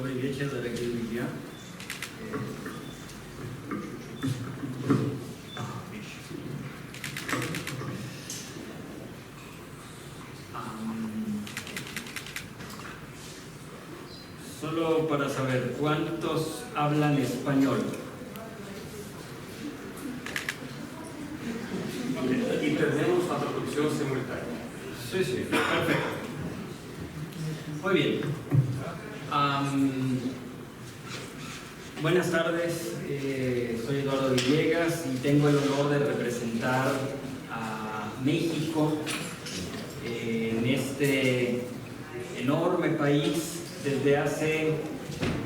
Dobry wieczór, drodzy ludzie. Solo para saber, ¿cuántos hablan español? Y tenemos la traducción simultánea. Sí, sí, perfecto. Muy bien. Buenas tardes, soy Eduardo Villegas y tengo el honor de representar a México en este enorme país desde hace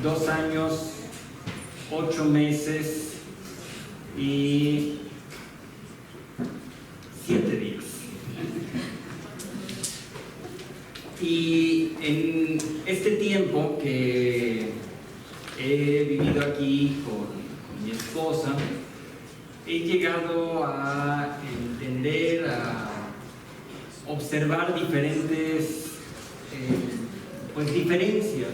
2 años, 8 meses y 7 días. Y en este tiempo que he vivido aquí con mi esposa, he llegado a entender, a observar diferentes diferencias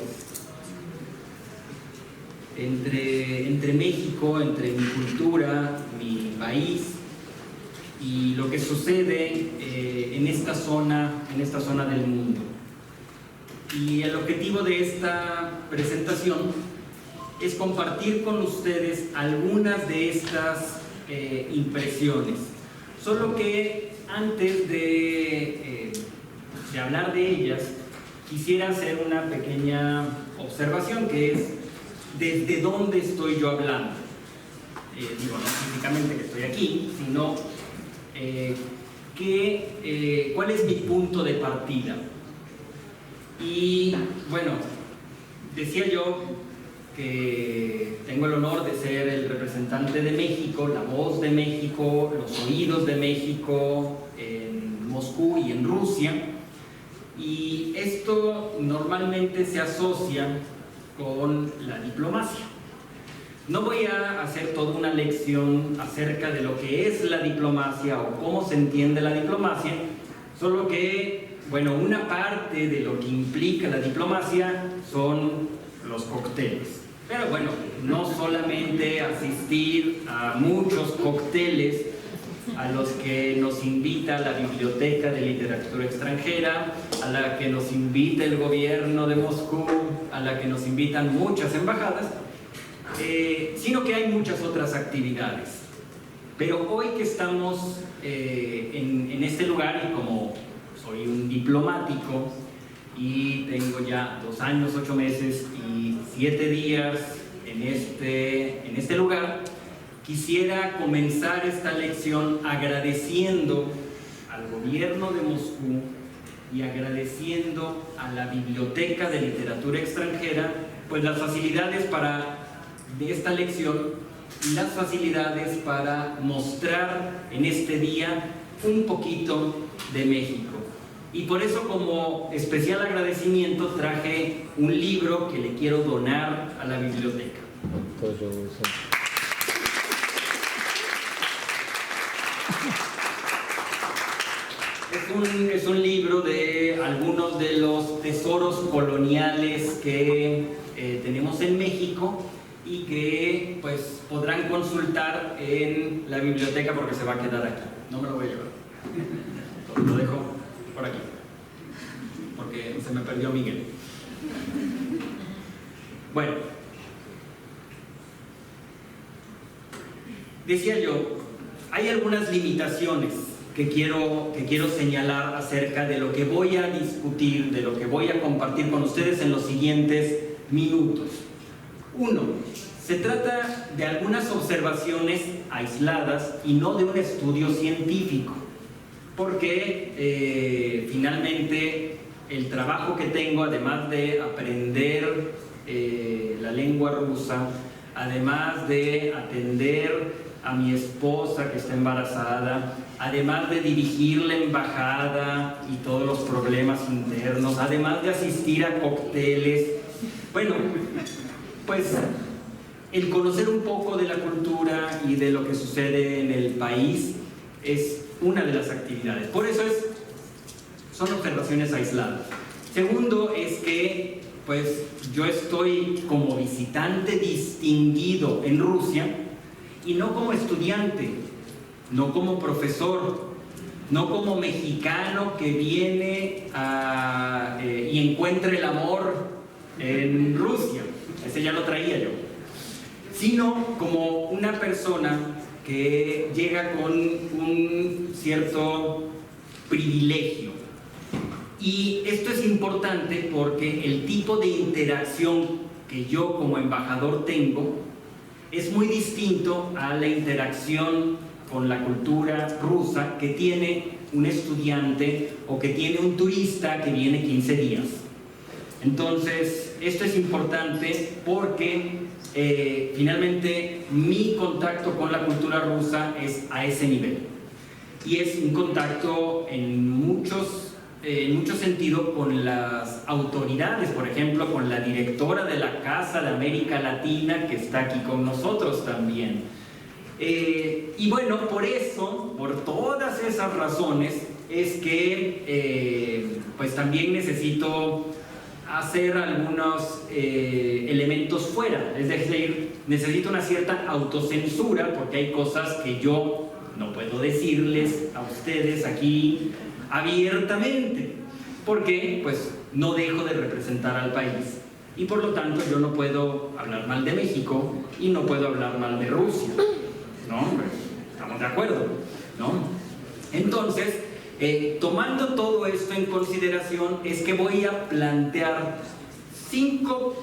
entre México, entre mi cultura, mi país y lo que sucede en esta zona del mundo. Y el objetivo de esta presentación es compartir con ustedes algunas de estas impresiones. Solo que antes de hablar de ellas, quisiera hacer una pequeña observación, que es desde dónde estoy yo hablando. Digo, no físicamente que estoy aquí, sino cuál es mi punto de partida. Y bueno, decía yo que tengo el honor de ser el representante de México, la voz de México, los oídos de México en Moscú y en Rusia. Y esto normalmente se asocia con la diplomacia. No voy a hacer toda una lección acerca de lo que es la diplomacia o cómo se entiende la diplomacia, solo que, bueno, una parte de lo que implica la diplomacia son los cócteles. Pero bueno, no solamente asistir a muchos cócteles a los que nos invita la Biblioteca de Literatura Extranjera, a la que nos invita el gobierno de Moscú, a la que nos invitan muchas embajadas, sino que hay muchas otras actividades. Pero hoy que estamos en este lugar, y como soy un diplomático y tengo ya 2 años, 8 meses y 7 días en este lugar, quisiera comenzar esta lección agradeciendo al gobierno de Moscú y agradeciendo a la Biblioteca de Literatura Extranjera, pues las facilidades para esta lección y las facilidades para mostrar en este día un poquito de México. Y por eso, como especial agradecimiento, traje un libro que le quiero donar a la biblioteca. Es un libro de algunos de los tesoros coloniales que tenemos en México y que pues podrán consultar en la biblioteca, porque se va a quedar aquí. No me lo voy a llevar. Lo dejo por aquí, porque se me perdió Miguel. Bueno, decía yo, hay algunas limitaciones que quiero señalar acerca de lo que voy a discutir, de lo que voy a compartir con ustedes en los siguientes minutos. 1. Se trata de algunas observaciones aisladas y no de un estudio científico, porque finalmente el trabajo que tengo, además de aprender la lengua rusa, además de atender a mi esposa que está embarazada, además de dirigir la embajada y todos los problemas internos, además de asistir a cócteles, bueno, pues el conocer un poco de la cultura y de lo que sucede en el país es una de las actividades. Por eso son observaciones aisladas. Segundo es que pues yo estoy como visitante distinguido en Rusia y no como estudiante, no como profesor, no como mexicano que viene y encuentra el amor en Rusia, ese ya lo traía yo, sino como una persona que llega con un cierto privilegio. Y esto es importante porque el tipo de interacción que yo como embajador tengo es muy distinto a la interacción con la cultura rusa que tiene un estudiante o que tiene un turista que viene 15 días. Entonces, esto es importante porque finalmente mi contacto con la cultura rusa es a ese nivel. Y es un contacto en mucho sentido con las autoridades, por ejemplo, con la directora de la Casa de América Latina que está aquí con nosotros también. Y bueno, por eso, por todas esas razones, es que pues también necesito hacer algunos elementos fuera, es decir, necesito una cierta autocensura porque hay cosas que yo no puedo decirles a ustedes aquí abiertamente, porque pues no dejo de representar al país y por lo tanto yo no puedo hablar mal de México y no puedo hablar mal de Rusia, ¿no? Estamos de acuerdo, ¿no? Entonces, tomando todo esto en consideración, es que voy a plantear cinco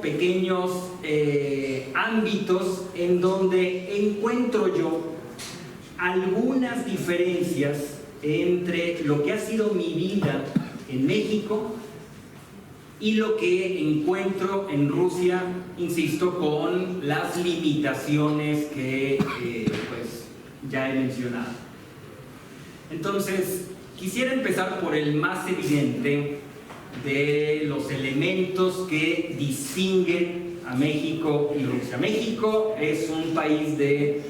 pequeños ámbitos en donde encuentro yo algunas diferencias entre lo que ha sido mi vida en México y lo que encuentro en Rusia, insisto, con las limitaciones que pues ya he mencionado. Entonces, quisiera empezar por el más evidente de los elementos que distinguen a México y Rusia. México es un país de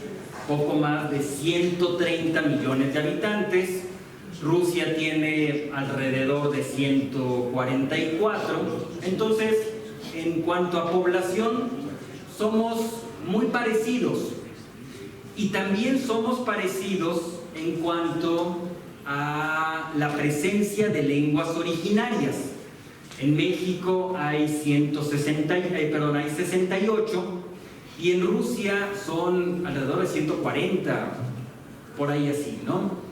poco más de 130 millones de habitantes. Rusia tiene alrededor de 144. Entonces, en cuanto a población, somos muy parecidos. Y también somos parecidos en cuanto a la presencia de lenguas originarias. En México hay 68 y en Rusia son alrededor de 140, por ahí así, ¿no?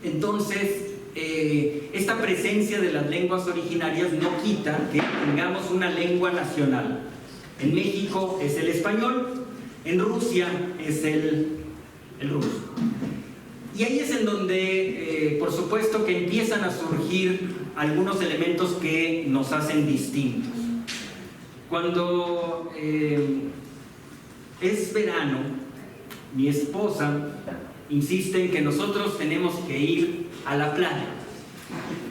Entonces, esta presencia de las lenguas originarias no quita que tengamos una lengua nacional. En México es el español, en Rusia es el ruso. Y ahí es en donde, por supuesto, que empiezan a surgir algunos elementos que nos hacen distintos. Cuando es verano, mi esposa insiste en que nosotros tenemos que ir a la playa.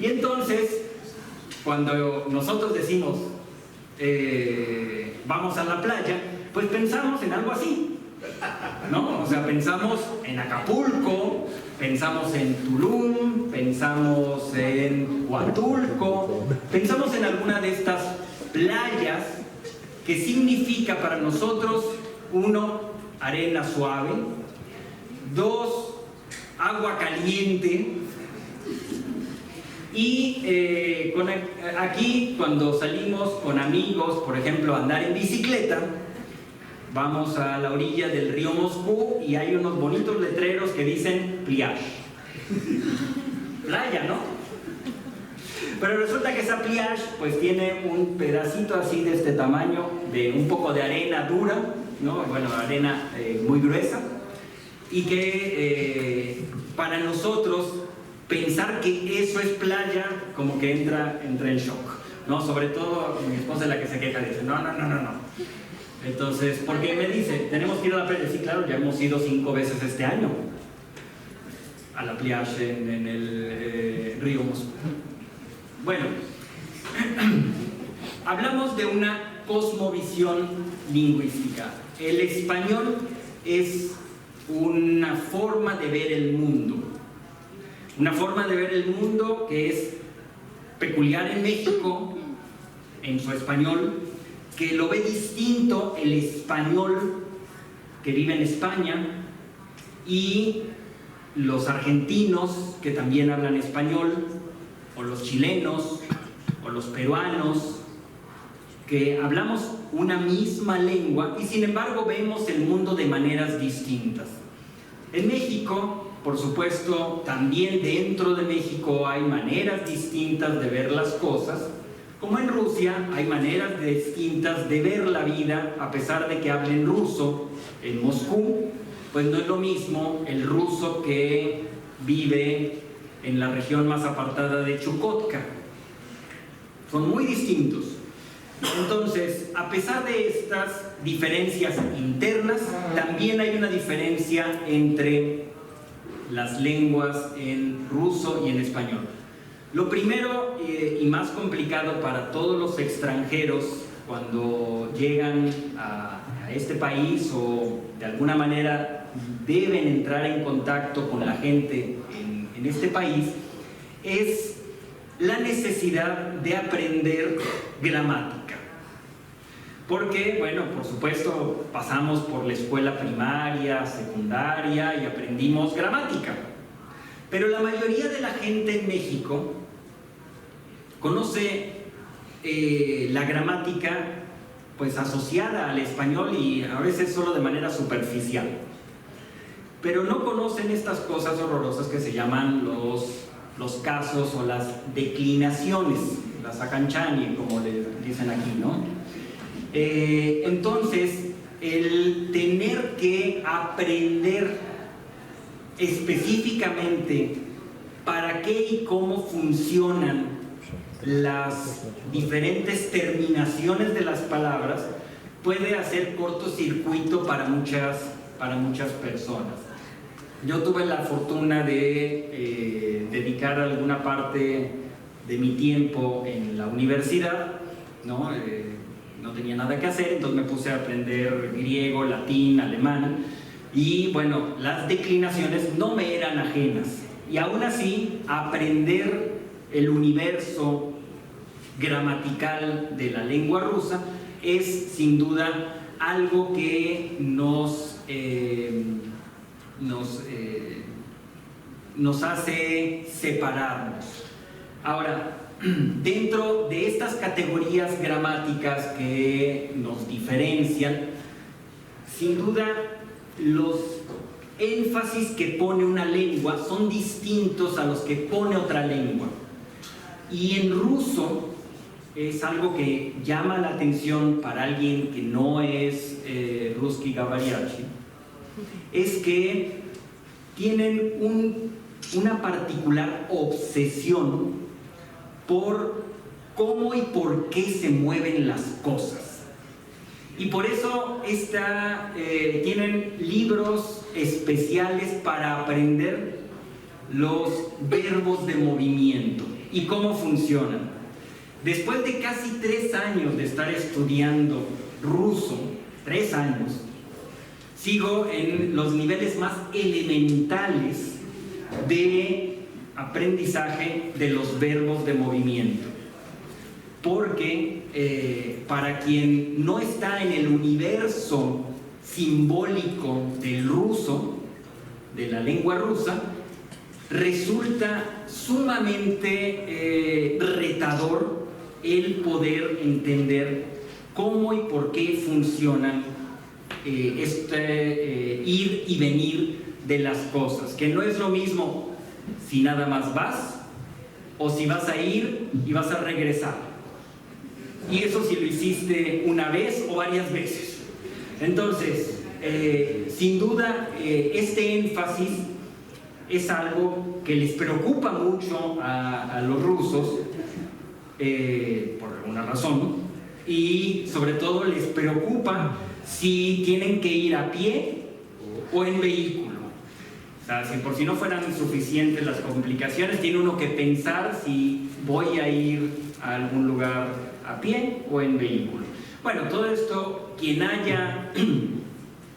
Y entonces, cuando nosotros decimos vamos a la playa, pues pensamos en algo así, ¿no? O sea, pensamos en Acapulco, pensamos en Tulum, pensamos en Huatulco, pensamos en alguna de estas playas que significa para nosotros, 1, arena suave, 2, agua caliente, y aquí cuando salimos con amigos, por ejemplo, a andar en bicicleta, vamos a la orilla del río Moscú y hay unos bonitos letreros que dicen plage, playa, ¿no? Pero resulta que esa plage pues tiene un pedacito así de este tamaño, de un poco de arena dura, ¿no? Bueno, arena muy gruesa, y que para nosotros pensar que eso es playa como que entra en shock, ¿no? Sobre todo mi esposa es la que se queja, dice no. Entonces, porque me dice, tenemos que ir a la playa. Sí, claro, ya hemos ido 5 veces este año a la plage en el río Moscú. Bueno, hablamos de una cosmovisión lingüística. El español es una forma de ver el mundo. Una forma de ver el mundo que es peculiar en México en su español, que lo ve distinto el español que vive en España y los argentinos que también hablan español, o los chilenos, o los peruanos, que hablamos una misma lengua y sin embargo vemos el mundo de maneras distintas. En México, por supuesto, también dentro de México hay maneras distintas de ver las cosas, como en Rusia hay maneras distintas de ver la vida, a pesar de que hablen ruso en Moscú, pues no es lo mismo el ruso que vive en la región más apartada de Chukotka. Son muy distintos. Entonces, a pesar de estas diferencias internas, también hay una diferencia entre las lenguas en ruso y en español. Lo primero y más complicado para todos los extranjeros cuando llegan a este país o de alguna manera deben entrar en contacto con la gente en este país es la necesidad de aprender gramática. Porque, bueno, por supuesto, pasamos por la escuela primaria, secundaria y aprendimos gramática. Pero la mayoría de la gente en México conoce la gramática pues asociada al español y a veces solo de manera superficial. Pero no conocen estas cosas horrorosas que se llaman los casos o las declinaciones, las acanchani, como le dicen aquí, ¿no? Entonces, el tener que aprender específicamente para qué y cómo funcionan las diferentes terminaciones de las palabras puede hacer cortocircuito para muchas personas. Yo tuve la fortuna de dedicar alguna parte de mi tiempo en la universidad, ¿no? No tenía nada que hacer, entonces me puse a aprender griego, latín, alemán y bueno, las declinaciones no me eran ajenas y aún así aprender el universo gramatical de la lengua rusa es sin duda algo que nos hace separarnos. Ahora, dentro de estas categorías gramáticas que nos diferencian, sin duda los énfasis que pone una lengua son distintos a los que pone otra lengua. Y en ruso es algo que llama la atención para alguien que no es Ruski Gavariachi, es que tienen una particular obsesión por cómo y por qué se mueven las cosas. Y por eso tienen libros especiales para aprender los verbos de movimiento y cómo funcionan. Después de casi 3 años de estar estudiando ruso, 3 años, sigo en los niveles más elementales de aprendizaje de los verbos de movimiento. Porque para quien no está en el universo simbólico del ruso, de la lengua rusa, resulta sumamente retador el poder entender cómo y por qué funcionan ir y venir de las cosas, que no es lo mismo si nada más vas o si vas a ir y vas a regresar, y eso si lo hiciste una vez o varias veces. Entonces, sin duda, este énfasis es algo que les preocupa mucho a los rusos, por alguna razón, y sobre todo les preocupa si tienen que ir a pie o en vehículo. O sea, si por si no fueran suficientes las complicaciones, tiene uno que pensar si voy a ir a algún lugar a pie o en vehículo. Bueno, todo esto, quien haya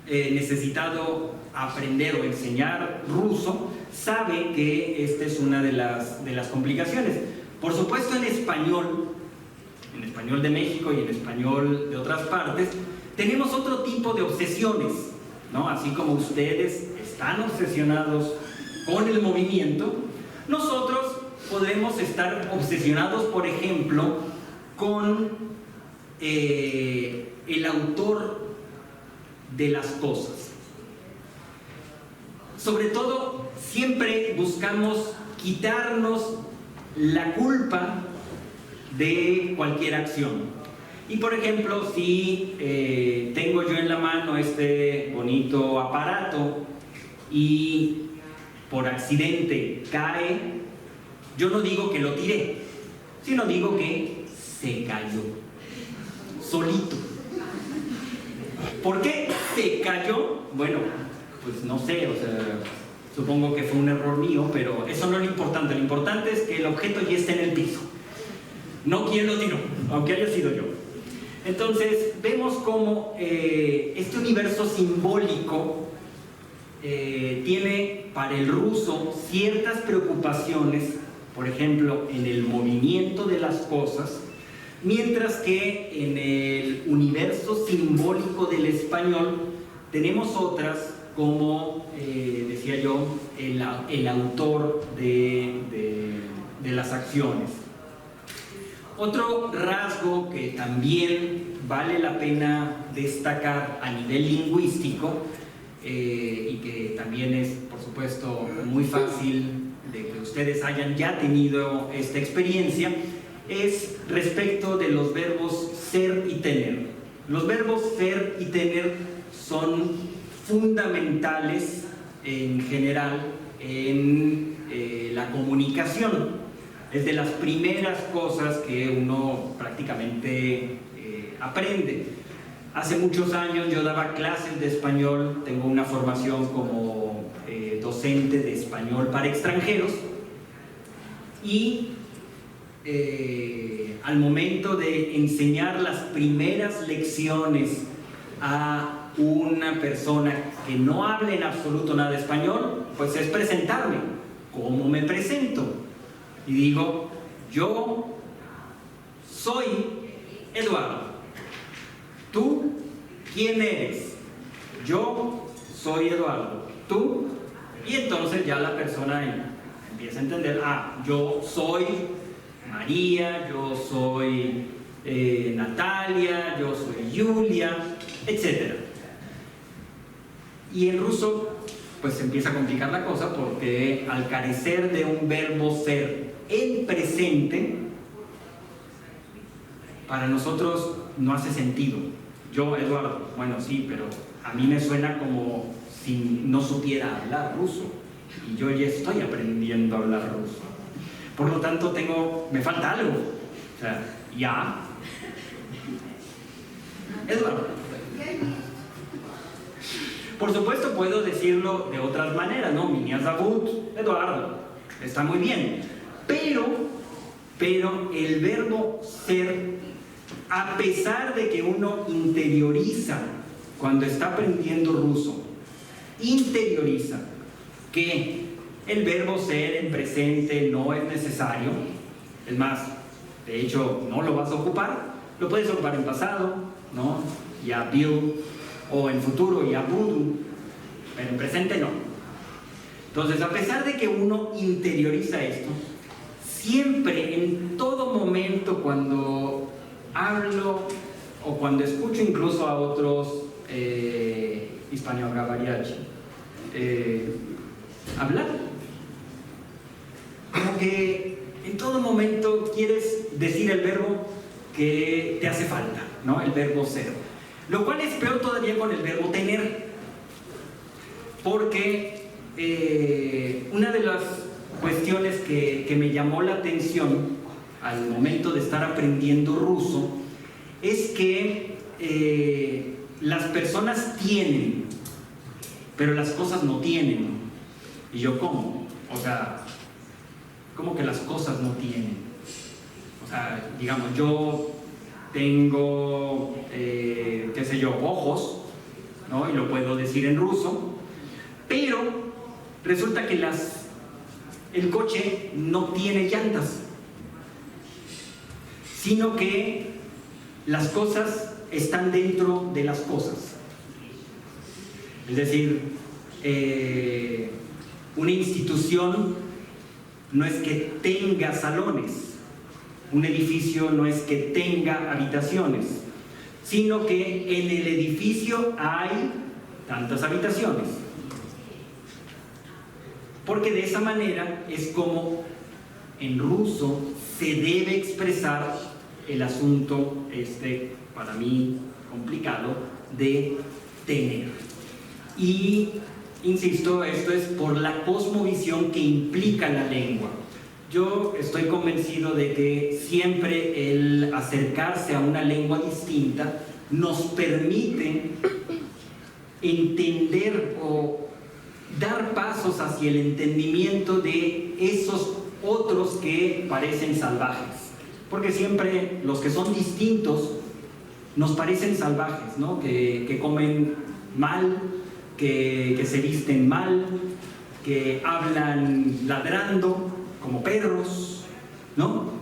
necesitado aprender o enseñar ruso, sabe que esta es una de las complicaciones. Por supuesto, en español en español de México y en español de otras partes, tenemos otro tipo de obsesiones, ¿no? Así como ustedes están obsesionados con el movimiento, nosotros podremos estar obsesionados, por ejemplo, con el autor de las cosas. Sobre todo, siempre buscamos quitarnos la culpa de cualquier acción. Y por ejemplo, si tengo yo en la mano este bonito aparato y por accidente cae, yo no digo que lo tiré, sino digo que se cayó, solito. ¿Por qué se cayó? Bueno, pues no sé, o sea, supongo que fue un error mío, pero eso no es lo importante. Lo importante es que el objeto ya está en el piso, no quién lo tiró, aunque haya sido yo. Entonces, vemos cómo este universo simbólico tiene para el ruso ciertas preocupaciones, por ejemplo, en el movimiento de las cosas, mientras que en el universo simbólico del español tenemos otras, como decía yo, el autor de las acciones. Otro rasgo que también vale la pena destacar a nivel lingüístico y que también es, por supuesto, muy fácil de que ustedes hayan ya tenido esta experiencia, es respecto de los verbos ser y tener. Los verbos ser y tener son fundamentales en general en la comunicación. Es de las primeras cosas que uno prácticamente aprende. Hace muchos años yo daba clases de español, tengo una formación como docente de español para extranjeros y al momento de enseñar las primeras lecciones a una persona que no hable en absoluto nada de español, pues es presentarme. ¿Cómo me presento? Y digo, yo soy Eduardo. ¿Tú quién eres? Yo soy Eduardo. ¿Tú? Y entonces ya la persona empieza a entender, yo soy María, yo soy Natalia, yo soy Julia, etc. Y en ruso pues se empieza a complicar la cosa porque al carecer de un verbo ser en presente, para nosotros no hace sentido. Yo, Eduardo, bueno, sí, pero a mí me suena como si no supiera hablar ruso y yo ya estoy aprendiendo a hablar ruso. Por lo tanto, me falta algo. O sea, ya. Eduardo. Por supuesto, puedo decirlo de otras maneras, ¿no? Меня зовут Eduardo. Está muy bien. Pero el verbo ser, a pesar de que uno interioriza cuando está aprendiendo ruso, interioriza que el verbo ser en presente no es necesario, es más, de hecho no lo vas a ocupar, lo puedes ocupar en pasado, ¿no? Ya view, o en futuro ya budu, pero en presente no. Entonces, a pesar de que uno interioriza esto, siempre, en todo momento, cuando hablo o cuando escucho incluso a otros hispanohablantes hablar, como que en todo momento quieres decir el verbo que te hace falta, ¿no? El verbo ser. Lo cual es peor todavía con el verbo tener, porque una de las cuestiones que me llamó la atención al momento de estar aprendiendo ruso es que las personas tienen, pero las cosas no tienen. Y yo, ¿cómo? O sea, ¿cómo que las cosas no tienen? O sea, digamos, yo tengo, qué sé yo, ojos, ¿no? Y lo puedo decir en ruso, pero resulta que el coche no tiene llantas, sino que las cosas están dentro de las cosas. Es decir, una institución no es que tenga salones, un edificio no es que tenga habitaciones, sino que en el edificio hay tantas habitaciones. Porque de esa manera es como en ruso se debe expresar el asunto para mí complicado de tener. Y insisto, esto es por la cosmovisión que implica la lengua. Yo estoy convencido de que siempre el acercarse a una lengua distinta nos permite entender o dar pasos hacia el entendimiento de esos otros que parecen salvajes. Porque siempre los que son distintos nos parecen salvajes, ¿no? Que comen mal, que se visten mal, que hablan ladrando como perros, ¿no?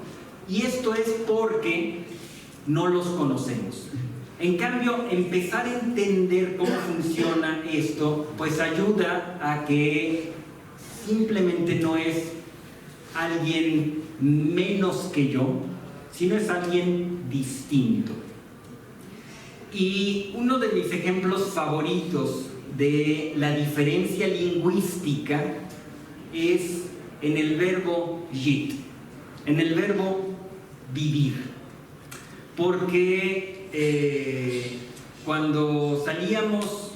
Y esto es porque no los conocemos. En cambio, empezar a entender cómo funciona esto, pues ayuda a que simplemente no es alguien menos que yo, sino es alguien distinto. Y uno de mis ejemplos favoritos de la diferencia lingüística es en el verbo jit, en el verbo vivir. Porque cuando salíamos,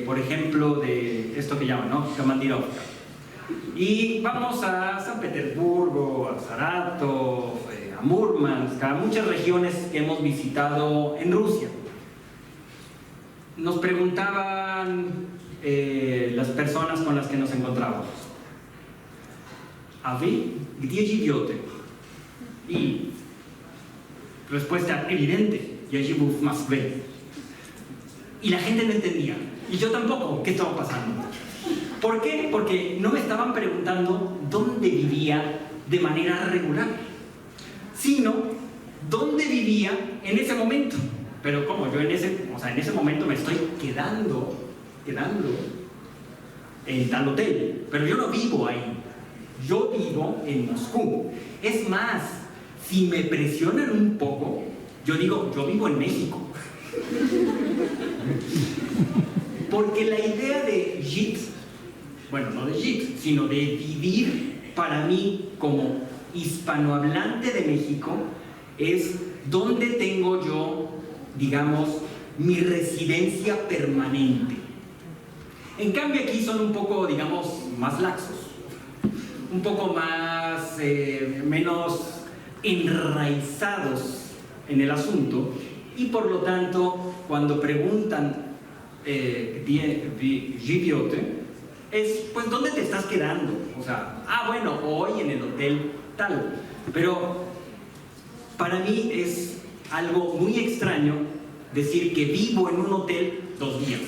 por ejemplo, de esto que llaman, ¿no? Komandirovka, y vamos a San Petersburgo, a Saratov, a Murmansk, a muchas regiones que hemos visitado en Rusia. Nos preguntaban las personas con las que nos encontrábamos: ¿A вы где живете? Y respuesta evidente: я живу в Москве. Y la gente no entendía, y yo tampoco, ¿qué estaba pasando? ¿Por qué? Porque no me estaban preguntando dónde vivía de manera regular, sino dónde vivía en ese momento. Pero como yo en ese momento me estoy quedando en tal hotel, pero yo no vivo ahí, yo vivo en Moscú. Es más, si me presionan un poco, yo digo, yo vivo en México. Porque la idea de jit, bueno, no de jit, sino de vivir, para mí como hispanohablante de México, es donde tengo yo, digamos, mi residencia permanente. En cambio aquí son un poco, digamos, más laxos, un poco más, menos enraizados en el asunto, y por lo tanto, cuando preguntan «Живете», es, pues, ¿dónde te estás quedando? O sea, bueno, hoy en el hotel tal. Pero para mí es algo muy extraño decir que vivo en un hotel 2 días.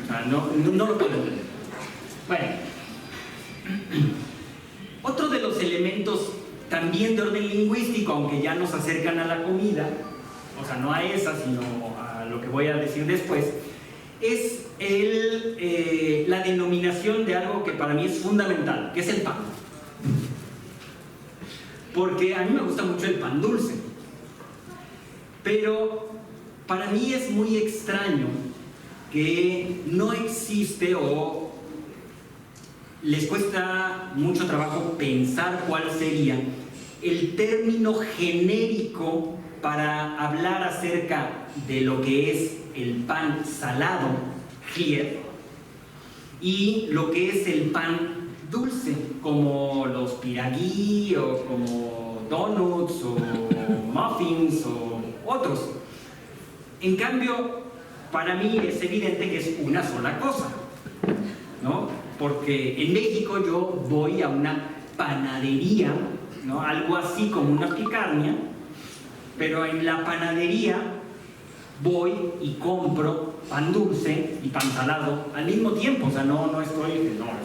O sea, no lo puedo entender. Bueno, otro de los elementos también de orden lingüístico, aunque ya nos acercan a la comida, o sea, no a esa, sino a lo que voy a decir después, es la denominación de algo que para mí es fundamental, que es el pan. Porque a mí me gusta mucho el pan dulce, pero para mí es muy extraño que no existe, o les cuesta mucho trabajo pensar cuál sería el término genérico para hablar acerca de lo que es el pan salado, clear, y lo que es el pan dulce, como los piragí, o como donuts, o muffins, o otros. En cambio, para mí es evidente que es una sola cosa, ¿no? Porque en México yo voy a una panadería, ¿no? Algo así como una picarnia, pero en la panadería voy y compro pan dulce y pan salado al mismo tiempo. O sea, no es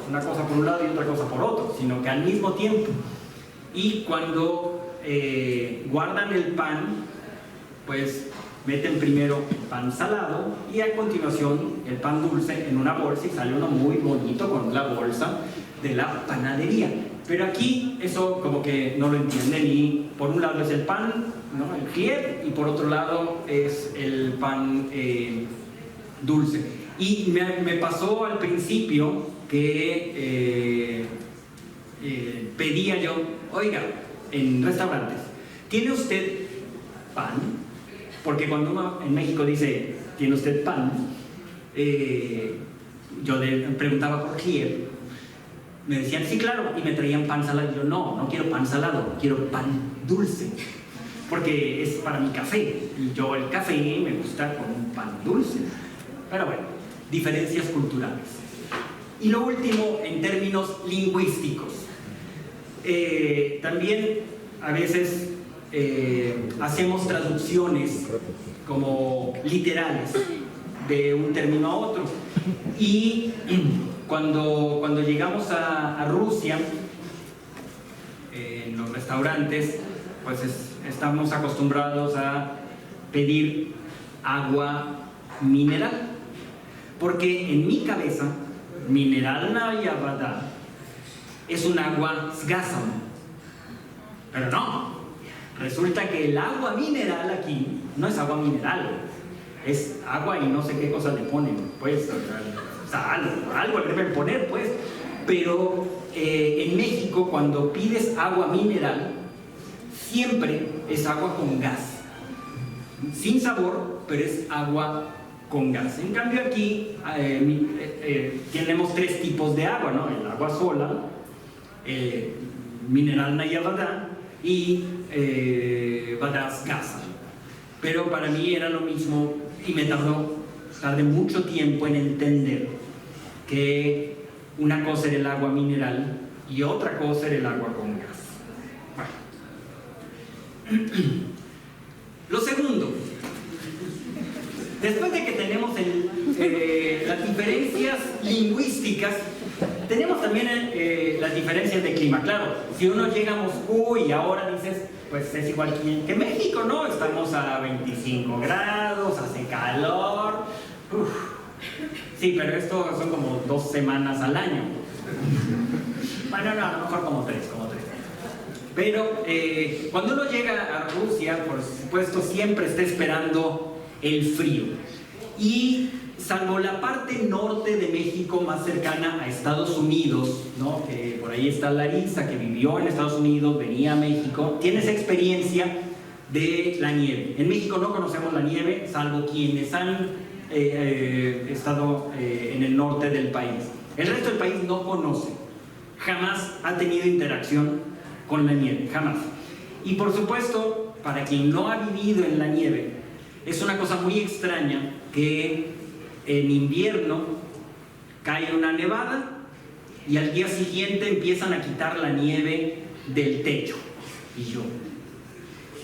una cosa por un lado y otra cosa por otro, sino que al mismo tiempo. Y cuando guardan el pan, pues meten primero el pan salado y a continuación el pan dulce en una bolsa y sale uno muy bonito con la bolsa de la panadería. Pero aquí eso como que no lo entienden y por un lado es el pan, ¿no? El Kiev, y por otro lado es el pan dulce. Y me pasó al principio que pedía yo, oiga, en restaurantes, ¿tiene usted pan? Porque cuando uno en México dice, ¿tiene usted pan? Yo preguntaba por Kiev. Me decían, sí, claro, y me traían pan salado. Yo, no quiero pan salado, quiero pan dulce, porque es para mi café, y yo el café me gusta con un pan dulce. Pero bueno, diferencias culturales. Y lo último, en términos lingüísticos. También a veces hacemos traducciones como literales de un término a otro. Y cuando llegamos a Rusia, en los restaurantes, pues estamos acostumbrados a pedir agua mineral. Porque en mi cabeza, Mineralnaya Voda es un agua sgasam. Pero no, resulta que el agua mineral aquí no es agua mineral, es agua y no sé qué cosa le ponen, pues, o sea, algo le deben poner, pues. Pero en México, cuando pides agua mineral, siempre es agua con gas, sin sabor, pero es agua con gas. En cambio aquí tenemos tres tipos de agua, ¿no? El agua sola, Mineralnaya Voda y Voda Sgasam. Pero para mí era lo mismo y tardé mucho tiempo en entender que una cosa era el agua mineral y otra cosa era el agua con gas. Bueno. Lo segundo, después de que tenemos las diferencias lingüísticas, tenemos también las diferencias de clima. Claro, si uno llega a Moscú y ahora dices, pues es igual que México, ¿no? Estamos a 25 grados, hace calor. Uf. Sí, pero esto son como 2 semanas al año. Bueno, no, a lo mejor como 3. Pero cuando uno llega a Rusia, por supuesto, siempre está esperando el frío. Y salvo la parte norte de México más cercana a Estados Unidos, ¿no? Que por ahí está Larisa, que vivió en Estados Unidos, venía a México, tiene esa experiencia de la nieve. En México no conocemos la nieve, salvo quienes han estado en el norte del país. El resto del país no conoce, jamás ha tenido interacción con la nieve, jamás. Y por supuesto, para quien no ha vivido en la nieve, es una cosa muy extraña que en invierno cae una nevada y al día siguiente empiezan a quitar la nieve del techo. Y yo,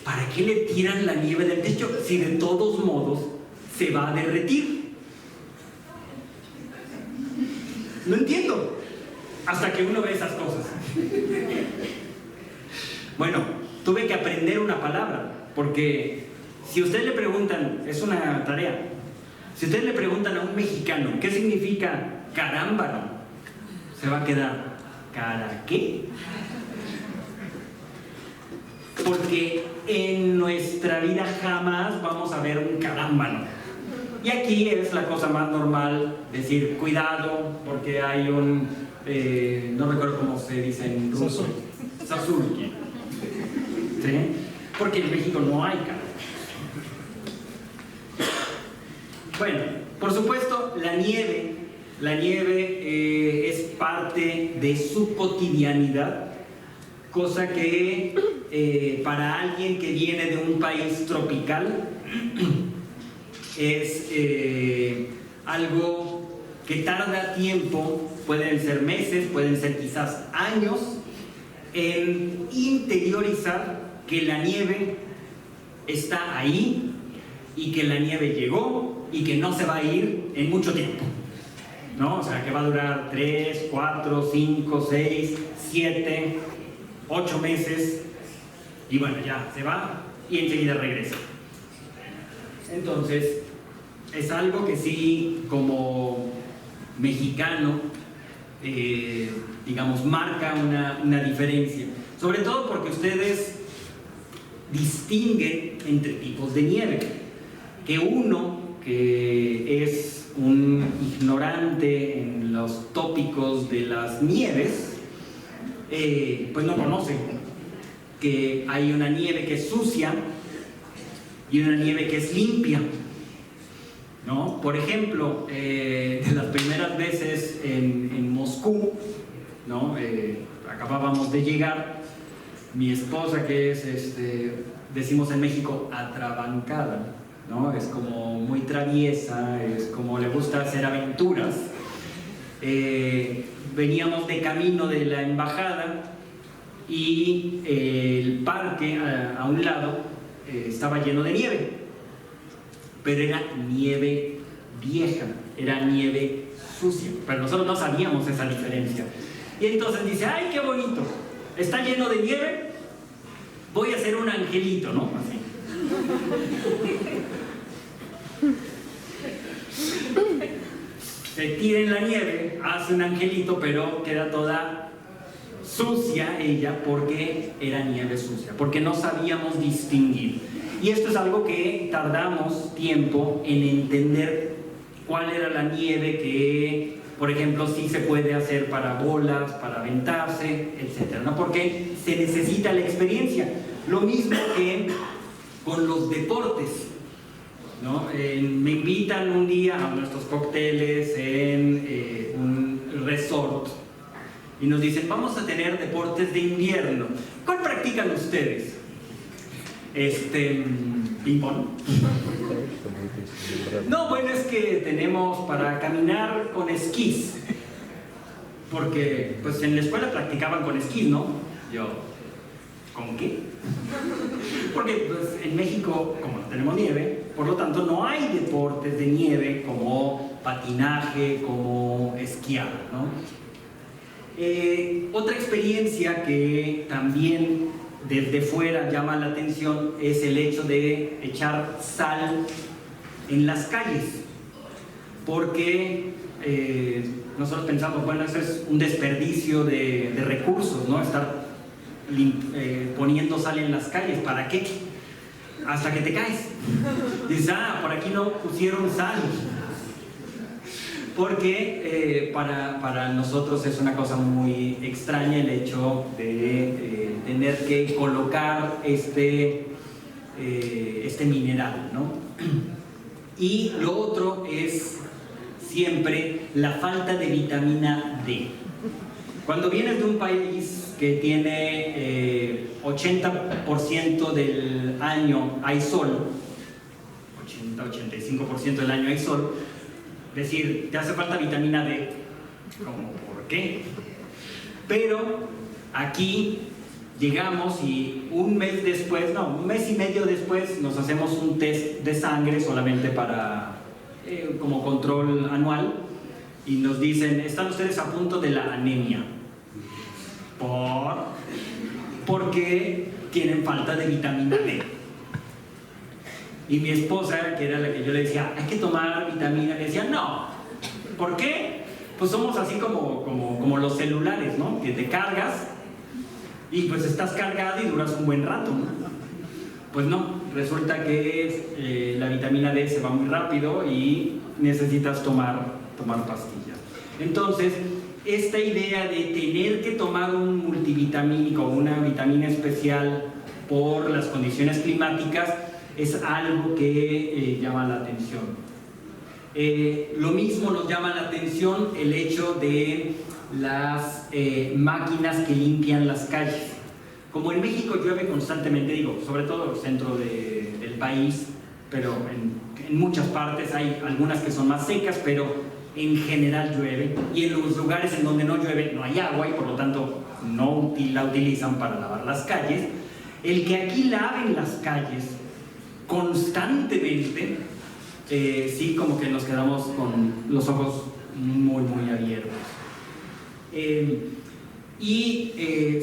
¿para qué le tiran la nieve del techo si de todos modos se va a derretir? No entiendo, hasta que uno ve esas cosas. Bueno, tuve que aprender una palabra, porque si ustedes le preguntan, es una tarea, si ustedes le preguntan a un mexicano ¿qué significa carámbano? Se va a quedar, ¿cara qué? Porque en nuestra vida jamás vamos a ver un carámbano. Y aquí es la cosa más normal decir cuidado porque hay un, no recuerdo cómo se dice en ruso, sazulki. ¿Sí? Porque en México no hay carámbano. Bueno, por supuesto, la nieve es parte de su cotidianidad, cosa que para alguien que viene de un país tropical es algo que tarda tiempo, pueden ser meses, pueden ser quizás años, en interiorizar que la nieve está ahí y que la nieve llegó y que no se va a ir en mucho tiempo, ¿no? O sea, que va a durar 3, 4, 5, 6, 7, 8 meses y bueno, ya se va y enseguida regresa. Entonces, es algo que sí, como mexicano, digamos, marca una diferencia. Sobre todo porque ustedes distinguen entre tipos de nieve. Que uno, que es un ignorante en los tópicos de las nieves, pues no conoce que hay una nieve que es sucia y una nieve que es limpia, ¿no? Por ejemplo, de las primeras veces en Moscú, ¿no? Acabábamos de llegar, mi esposa, que es, decimos en México, atrabancada, ¿no? Es como muy traviesa, es como le gusta hacer aventuras. Veníamos de camino de la embajada y el parque a un lado estaba lleno de nieve, pero era nieve vieja, era nieve sucia, pero nosotros no sabíamos esa diferencia. Y entonces dice, ¡ay, qué bonito! Está lleno de nieve, voy a hacer un angelito, ¿no? Así. Se tira en la nieve, hace un angelito, pero queda toda sucia ella porque era nieve sucia, porque no sabíamos distinguir. Y esto es algo que tardamos tiempo en entender cuál era la nieve que, por ejemplo, sí se puede hacer para bolas, para aventarse, etc., ¿no? Porque se necesita la experiencia. Lo mismo que con los deportes, ¿no? Me invitan un día a nuestros cócteles en un resort y nos dicen, vamos a tener deportes de invierno. ¿Cuál practican ustedes? Ping-pong. No, bueno, es que tenemos para caminar con esquís, porque pues en la escuela practicaban con esquís, ¿no? Yo, ¿con qué? Porque pues, en México, como no tenemos nieve, por lo tanto no hay deportes de nieve como patinaje, como esquiar, ¿no? Otra experiencia que también desde fuera llama la atención es el hecho de echar sal en las calles, porque nosotros pensamos, bueno, eso es un desperdicio de recursos, ¿no? Estar poniendo sal en las calles, ¿para qué? Hasta que te caes. Dices, por aquí no pusieron sal. Porque para nosotros es una cosa muy extraña el hecho de tener que colocar este mineral, ¿no? Y lo otro es siempre la falta de vitamina D. Cuando vienes de un país que tiene 80% del año hay sol, 80-85% del año hay sol, es decir, te hace falta vitamina D. ¿Cómo? ¿Por qué? Pero aquí llegamos y un mes y medio después nos hacemos un test de sangre solamente para como control anual y nos dicen, están ustedes a punto de la anemia. Porque tienen falta de vitamina D. Y mi esposa, que era la que yo le decía, hay que tomar vitamina, le decía, no. ¿Por qué? Pues somos así como los celulares, ¿no? Que te cargas y pues estás cargado y duras un buen rato, ¿no? Pues no, resulta que la vitamina D se va muy rápido y necesitas tomar pastillas. Entonces, esta idea de tener que tomar un multivitamínico o una vitamina especial por las condiciones climáticas es algo que llama la atención. Lo mismo nos llama la atención el hecho de las máquinas que limpian las calles. Como en México llueve constantemente, digo, sobre todo el centro del país, pero en muchas partes hay algunas que son más secas, pero en general llueve, y en los lugares en donde no llueve no hay agua y por lo tanto no la utilizan para lavar las calles. El que aquí laven las calles constantemente, sí, como que nos quedamos con los ojos muy abiertos.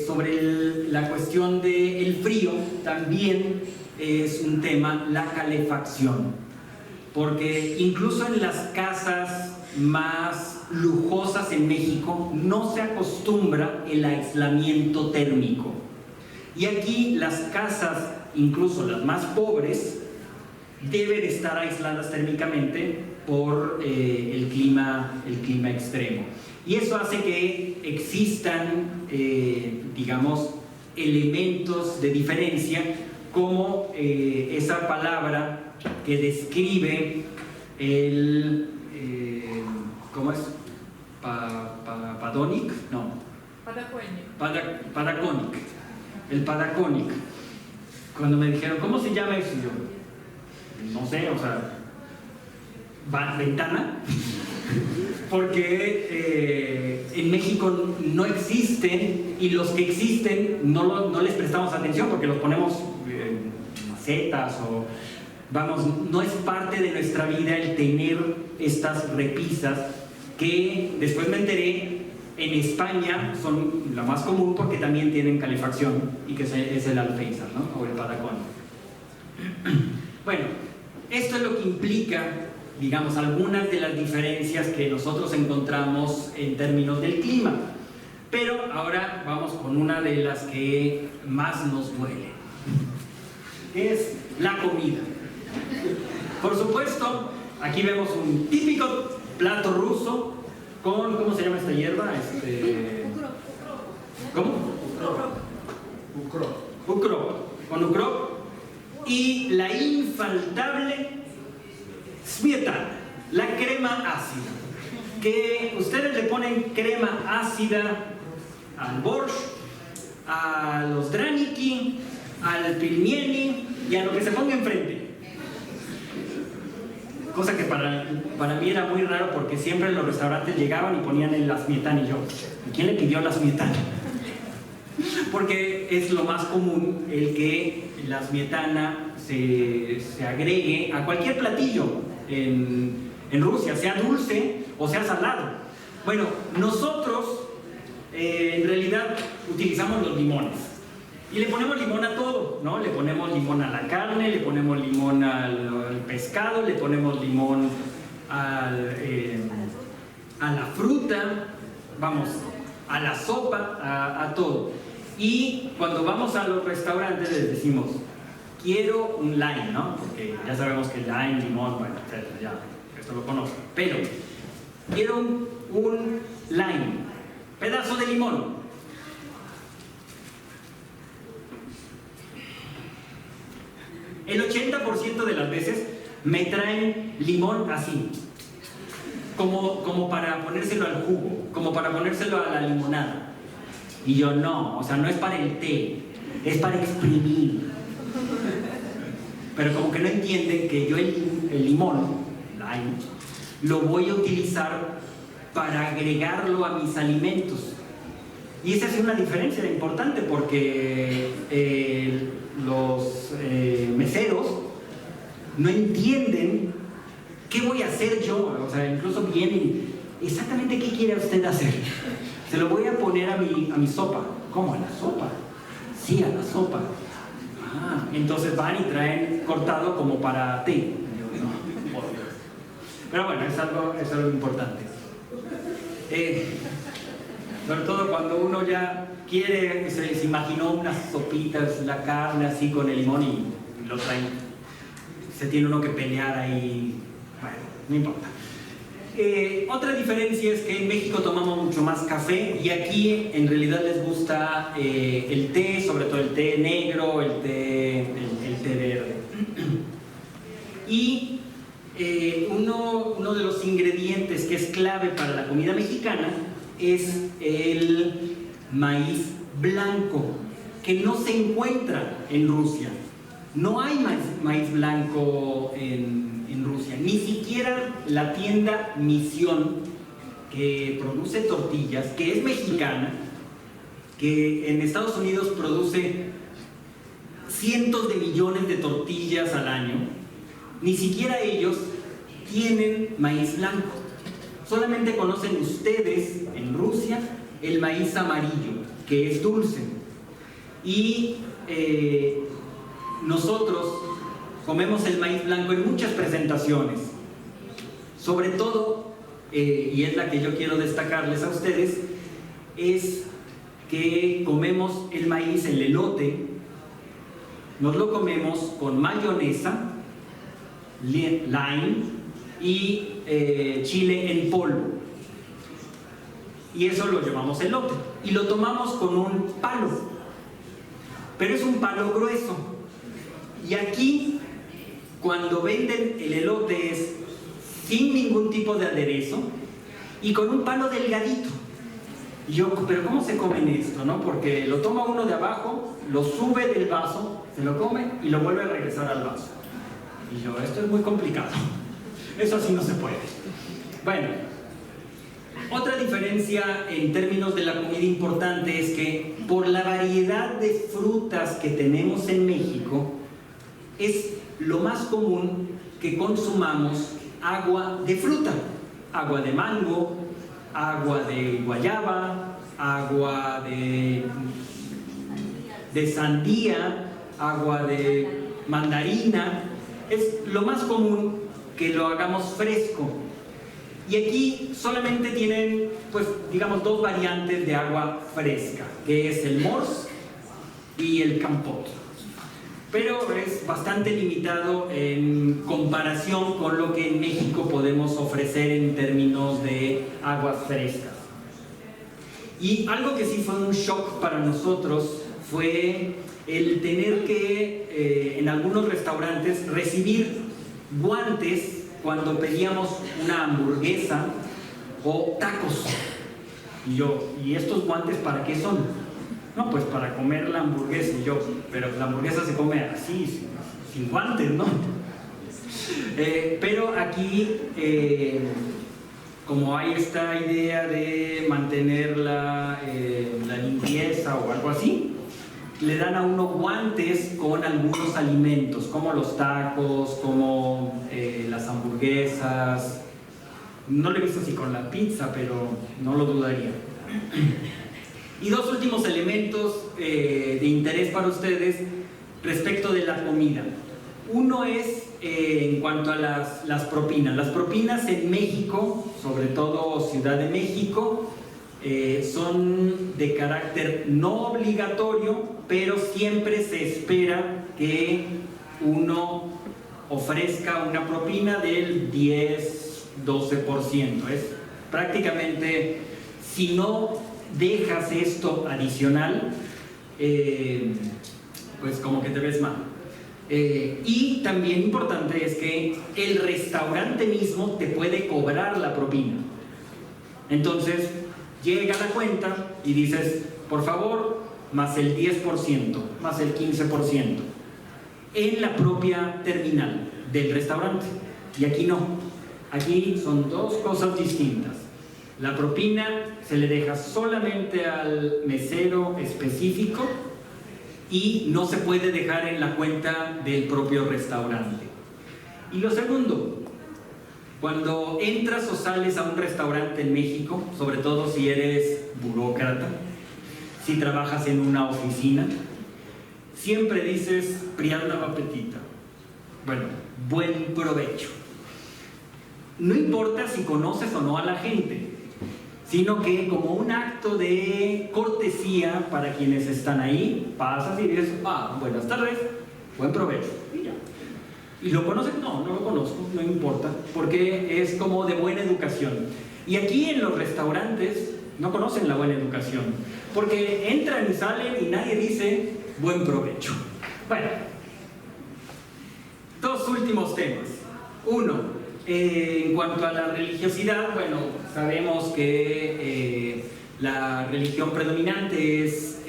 Sobre la cuestión del frío también es un tema, la calefacción. porque incluso en las casas más lujosas en México no se acostumbra el aislamiento térmico. Y aquí las casas, incluso las más pobres, deben estar aisladas térmicamente por el clima extremo. Y eso hace que existan, digamos, elementos de diferencia, como esa palabra que describe el... ¿cómo es? ¿Padonic? No. Padaconic. El Padaconic. Cuando me dijeron, ¿cómo se llama eso? Yo, no sé, o sea, ventana. Porque en México no existen, y los que existen no les prestamos atención porque los ponemos en macetas o... Vamos, no es parte de nuestra vida el tener estas repisas que después me enteré en España son la más común porque también tienen calefacción y que es el alféizar, ¿no? O el padacón. Bueno, esto es lo que implica, digamos, algunas de las diferencias que nosotros encontramos en términos del clima. Pero ahora vamos con una de las que más nos duele, que es la comida. Por supuesto, aquí vemos un típico plato ruso con, ¿cómo se llama esta hierba? ¿Cómo? Ukrop. Con ukrop y la infaltable smietana, la crema ácida. Que ustedes le ponen crema ácida al borscht, a los draniki, al pilmieni y a lo que se ponga enfrente. Cosa que para mí era muy raro porque siempre en los restaurantes llegaban y ponían el smietana y yo, ¿quién le pidió la smietana? Porque es lo más común el que la smietana se agregue a cualquier platillo en Rusia, sea dulce o sea salado. Bueno, nosotros en realidad utilizamos los limones. Y le ponemos limón a todo, ¿no? Le ponemos limón a la carne, le ponemos limón al pescado, le ponemos limón a la fruta, vamos, a la sopa, a todo. Y cuando vamos a los restaurantes les decimos, quiero un lime, ¿no? Porque ya sabemos que lime, limón, bueno, etc. Ya, esto lo conozco. Pero, quiero un lime, pedazo de limón. El 80% de las veces me traen limón así, como para ponérselo al jugo, como para ponérselo a la limonada. Y yo no, o sea, no es para el té, es para exprimir. Pero como que no entienden que yo el limón, lime, lo voy a utilizar para agregarlo a mis alimentos. Y esa es una diferencia importante porque los meseros no entienden qué voy a hacer yo. O sea, incluso vienen, exactamente qué quiere usted hacer. Se lo voy a poner a mi sopa. ¿Cómo? ¿A la sopa? Sí, a la sopa. Ah, entonces van y traen cortado como para té. No, por Dios. Pero bueno, es algo importante. Sobre todo cuando uno ya quiere, se imaginó unas sopitas, la carne así con el limón y lo traen. Se tiene uno que pelear ahí. Bueno, no importa. Otra diferencia es que en México tomamos mucho más café y aquí en realidad les gusta el té, sobre todo el té negro, el té verde. Y uno de los ingredientes que es clave para la comida mexicana es el maíz blanco, que no se encuentra en Rusia. No hay maíz blanco en Rusia, ni siquiera la tienda Misión, que produce tortillas, que es mexicana, que en Estados Unidos produce cientos de millones de tortillas al año, ni siquiera ellos tienen maíz blanco. Solamente conocen ustedes en Rusia el maíz amarillo, que es dulce. Y nosotros comemos el maíz blanco en muchas presentaciones. Sobre todo, y es la que yo quiero destacarles a ustedes, es que comemos el maíz, el elote, nos lo comemos con mayonesa, lime y chile en polvo. Y eso lo llamamos elote. Y lo tomamos con un palo. Pero es un palo grueso. Y aquí, cuando venden el elote, es sin ningún tipo de aderezo y con un palo delgadito. Y yo, pero ¿cómo se comen esto, no? Porque lo toma uno de abajo, lo sube del vaso, se lo come y lo vuelve a regresar al vaso. Y yo, esto es muy complicado. Eso así no se puede. Bueno, otra diferencia en términos de la comida importante es que por la variedad de frutas que tenemos en México, es lo más común que consumamos agua de fruta, agua de mango, agua de guayaba, agua de sandía, agua de mandarina. Es lo más común que lo hagamos fresco. Y aquí solamente tienen, pues, digamos, dos variantes de agua fresca, que es el Mors y el Campot. Pero es bastante limitado en comparación con lo que en México podemos ofrecer en términos de aguas frescas. Y algo que sí fue un shock para nosotros fue el tener que, en algunos restaurantes, recibir guantes cuando pedíamos una hamburguesa o tacos. Y yo, ¿y estos guantes para qué son? No, pues para comer la hamburguesa. Y yo, pero la hamburguesa se come así, sin guantes, ¿no? Pero aquí, como hay esta idea de mantener la limpieza o algo así, le dan a uno guantes con algunos alimentos, como los tacos, como las hamburguesas. No lo he visto así con la pizza, pero no lo dudaría. Y dos últimos elementos de interés para ustedes respecto de la comida. Uno es en cuanto a las propinas. Las propinas en México, sobre todo Ciudad de México, son de carácter no obligatorio, pero siempre se espera que uno ofrezca una propina del 10-12%. Es prácticamente, si no dejas esto adicional, pues como que te ves mal. Y también importante es que el restaurante mismo te puede cobrar la propina. Entonces llega la cuenta y dices, por favor, más el 10%, más el 15%, en la propia terminal del restaurante. Y aquí no. Aquí son dos cosas distintas. La propina se le deja solamente al mesero específico y no se puede dejar en la cuenta del propio restaurante. Y lo segundo, cuando entras o sales a un restaurante en México, sobre todo si eres burócrata, si trabajas en una oficina, siempre dices "Prianda apetita". Bueno, buen provecho. No importa si conoces o no a la gente, sino que como un acto de cortesía para quienes están ahí, pasas y dices, buenas tardes, buen provecho, y ya. ¿Y lo conoces? No, no lo conozco, no importa, porque es como de buena educación. Y aquí en los restaurantes no conocen la buena educación, porque entran y salen y nadie dice buen provecho. Bueno, dos últimos temas. Uno, en cuanto a la religiosidad, bueno, sabemos que la religión predominante es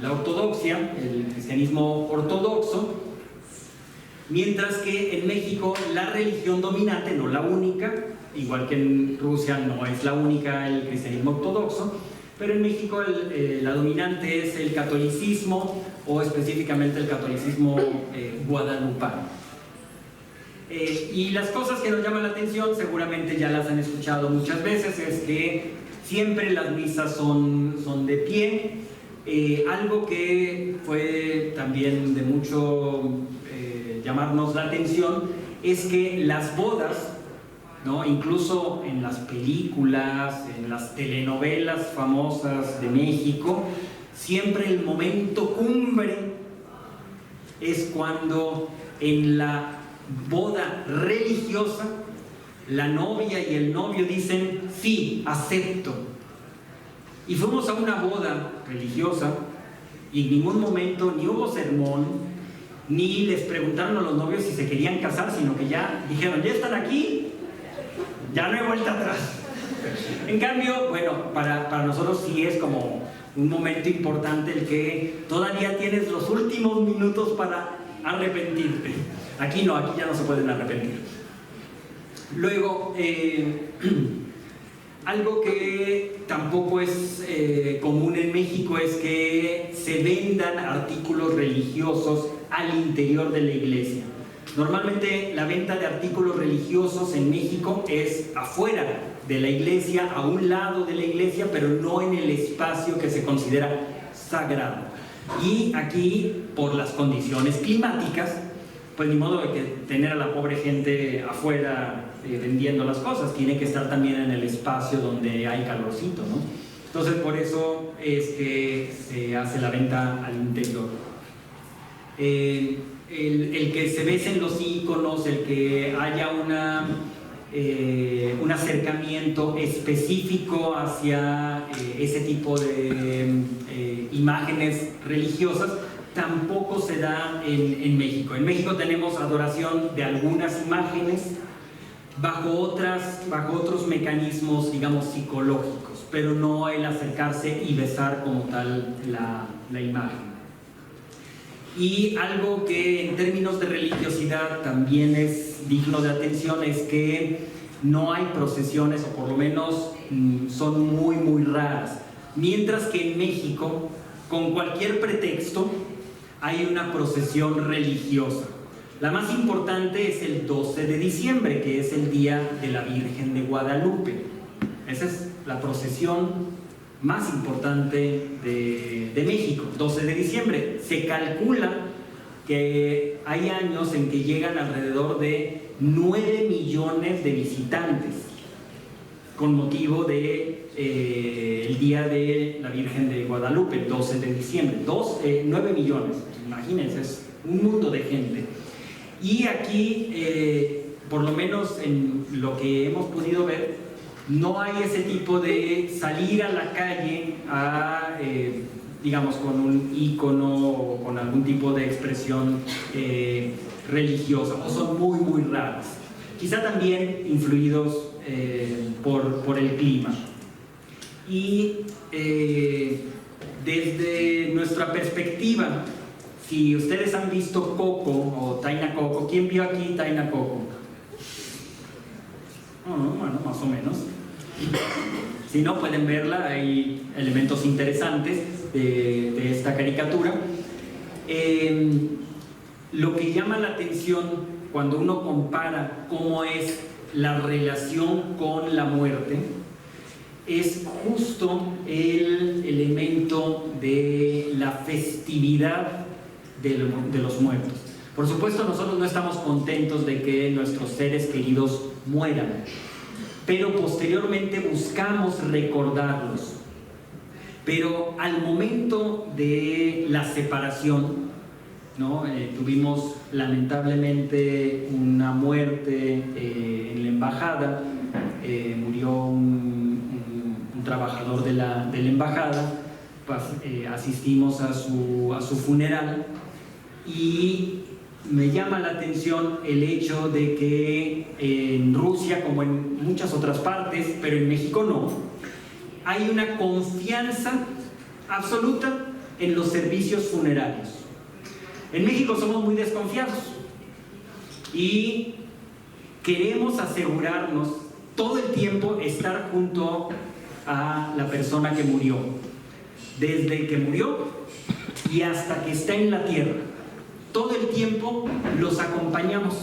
la ortodoxia, el cristianismo ortodoxo, mientras que en México la religión dominante, no la única, igual que en Rusia no es la única el cristianismo ortodoxo, pero en México la dominante es el catolicismo, o específicamente el catolicismo guadalupano. Y las cosas que nos llaman la atención, seguramente ya las han escuchado muchas veces, es que siempre las misas son de pie. Algo que fue también de mucho llamarnos la atención es que las bodas, ¿no? Incluso en las películas, en las telenovelas famosas de México, siempre el momento cumbre es cuando en la boda religiosa la novia y el novio dicen sí, acepto. Y fuimos a una boda religiosa y en ningún momento ni hubo sermón, ni les preguntaron a los novios si se querían casar, sino que ya dijeron, ya están aquí, ya no hay vuelta atrás. En cambio, bueno, para nosotros sí es como un momento importante el que todavía tienes los últimos minutos para arrepentirte. Aquí no, aquí ya no se pueden arrepentir. Luego, algo que tampoco es común en México es que se vendan artículos religiosos al interior de la iglesia. Normalmente la venta de artículos religiosos en México es afuera de la iglesia, a un lado de la iglesia, pero no en el espacio que se considera sagrado. Y aquí, por las condiciones climáticas, pues ni modo de que tener a la pobre gente afuera vendiendo las cosas, tiene que estar también en el espacio donde hay calorcito, ¿no? Entonces por eso es que se hace la venta al interior. El que se besen los íconos, el que haya un acercamiento específico hacia ese tipo de imágenes religiosas, tampoco se da en México. En México tenemos adoración de algunas imágenes bajo otros mecanismos, digamos, psicológicos, pero no el acercarse y besar como tal la imagen. Y algo que en términos de religiosidad también es digno de atención es que no hay procesiones, o por lo menos son muy muy raras, mientras que en México con cualquier pretexto hay una procesión religiosa. La más importante es el 12 de diciembre, que es el Día de la Virgen de Guadalupe. Esa es la procesión más importante de México, 12 de diciembre. Se calcula que hay años en que llegan alrededor de 9 millones de visitantes con motivo de el Día de la Virgen de Guadalupe, 12 de diciembre. 9 millones, imagínense, es un mundo de gente. Y aquí, por lo menos en lo que hemos podido ver, no hay ese tipo de salir a la calle digamos, con un ícono o con algún tipo de expresión religiosa, o son muy muy raras, quizá también influidos por el clima. Y desde nuestra perspectiva, si ustedes han visto Coco o Taina Coco, ¿quién vio aquí Taina Coco? Bueno, más o menos. Si no, pueden verla, hay elementos interesantes de esta caricatura. Lo que llama la atención cuando uno compara cómo es la relación con la muerte es justo el elemento de la festividad de los muertos. Por supuesto, nosotros no estamos contentos de que nuestros seres queridos mueran, pero posteriormente buscamos recordarlos. Pero al momento de la separación, ¿no? Tuvimos lamentablemente una muerte en la embajada, murió un trabajador de la embajada, pues, asistimos a su funeral, y me llama la atención el hecho de que en Rusia, como en muchas otras partes, pero en México no, hay una confianza absoluta en los servicios funerarios. En México somos muy desconfiados y queremos asegurarnos todo el tiempo estar junto a la persona que murió, desde que murió y hasta que está en la tierra. Todo el tiempo los acompañamos.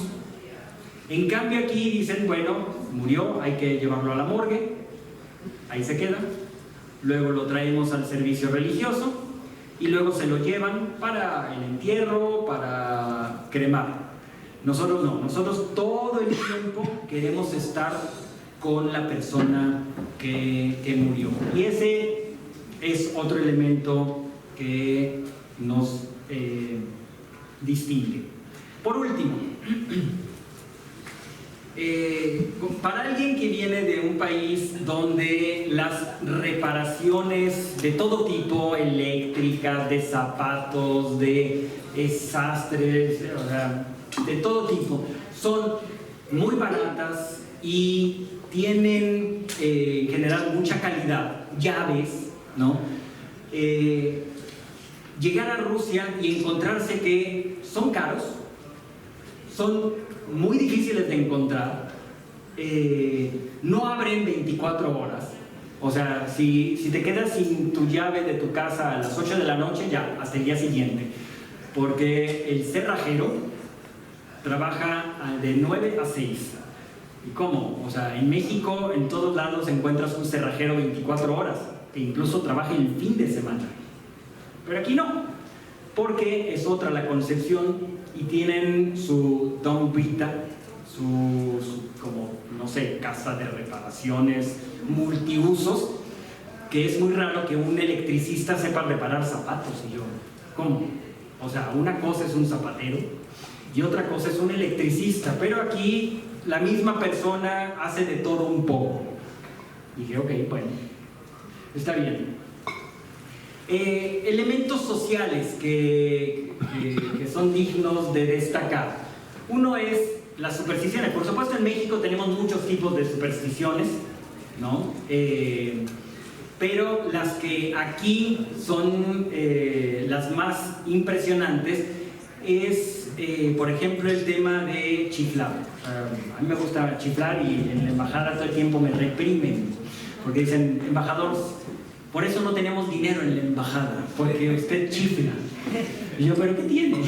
En cambio aquí dicen, bueno, murió, hay que llevarlo a la morgue, ahí se queda, luego lo traemos al servicio religioso y luego se lo llevan para el entierro, para cremar. Nosotros no, nosotros todo el tiempo queremos estar con la persona que murió. Y ese es otro elemento que nos distingue. Por último, para alguien que viene de un país donde las reparaciones de todo tipo, eléctricas, de zapatos, de sastres, o sea, de todo tipo, son muy baratas y tienen en general mucha calidad, llaves, ¿no? Llegar a Rusia y encontrarse que son caros, son muy difíciles de encontrar, no abren 24 horas, o sea, si te quedas sin tu llave de tu casa a las 8 de la noche, ya, hasta el día siguiente, porque el cerrajero trabaja de 9 a 6. ¿Y cómo? O sea, en México en todos lados encuentras un cerrajero 24 horas, que incluso trabaja el fin de semana. Pero aquí no, porque es otra la concepción y tienen su dombrita, su como, no sé, casa de reparaciones multiusos, que es muy raro que un electricista sepa reparar zapatos. Y yo, ¿cómo? O sea, una cosa es un zapatero y otra cosa es un electricista, pero aquí la misma persona hace de todo un poco. Y dije, ok, bueno, está bien. Elementos sociales que son dignos de destacar. Uno es las supersticiones. Por supuesto, en México tenemos muchos tipos de supersticiones, ¿no? Pero las que aquí son las más impresionantes es, por ejemplo, el tema de chiflar. A mí me gusta chiflar y en la embajada todo el tiempo me reprimen, porque dicen, embajador, por eso no tenemos dinero en la embajada, porque usted chifla. Y yo, ¿pero qué tiene?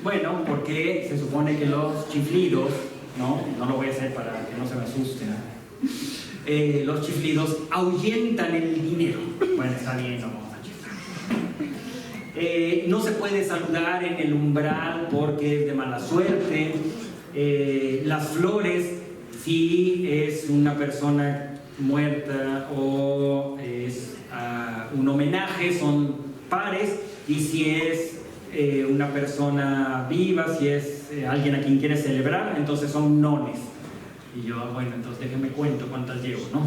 Bueno, porque se supone que los chiflidos, no lo voy a hacer para que no se me asusten, los chiflidos ahuyentan el dinero. Bueno, está bien, no vamos a chiflar. No se puede saludar en el umbral porque es de mala suerte. Las flores, si es una persona muerta o es un homenaje, son pares, y si es una persona viva, si es alguien a quien quiere celebrar, entonces son nones. Y yo, bueno, entonces déjenme cuento cuántas llevo, ¿no?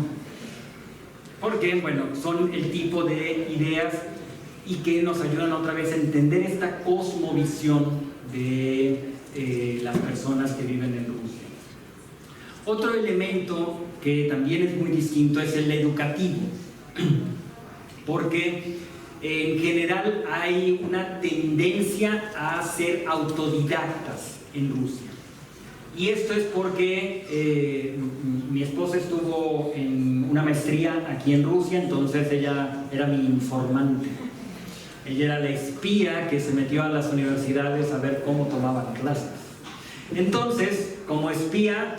Porque, bueno, son el tipo de ideas y que nos ayudan otra vez a entender esta cosmovisión de las personas que viven en Rusia. Otro elemento que también es muy distinto es el educativo, porque en general hay una tendencia a ser autodidactas en Rusia. Y esto es porque mi esposa estuvo en una maestría aquí en Rusia, entonces ella era mi informante. Ella era la espía que se metió a las universidades a ver cómo tomaban clases. Entonces, como espía,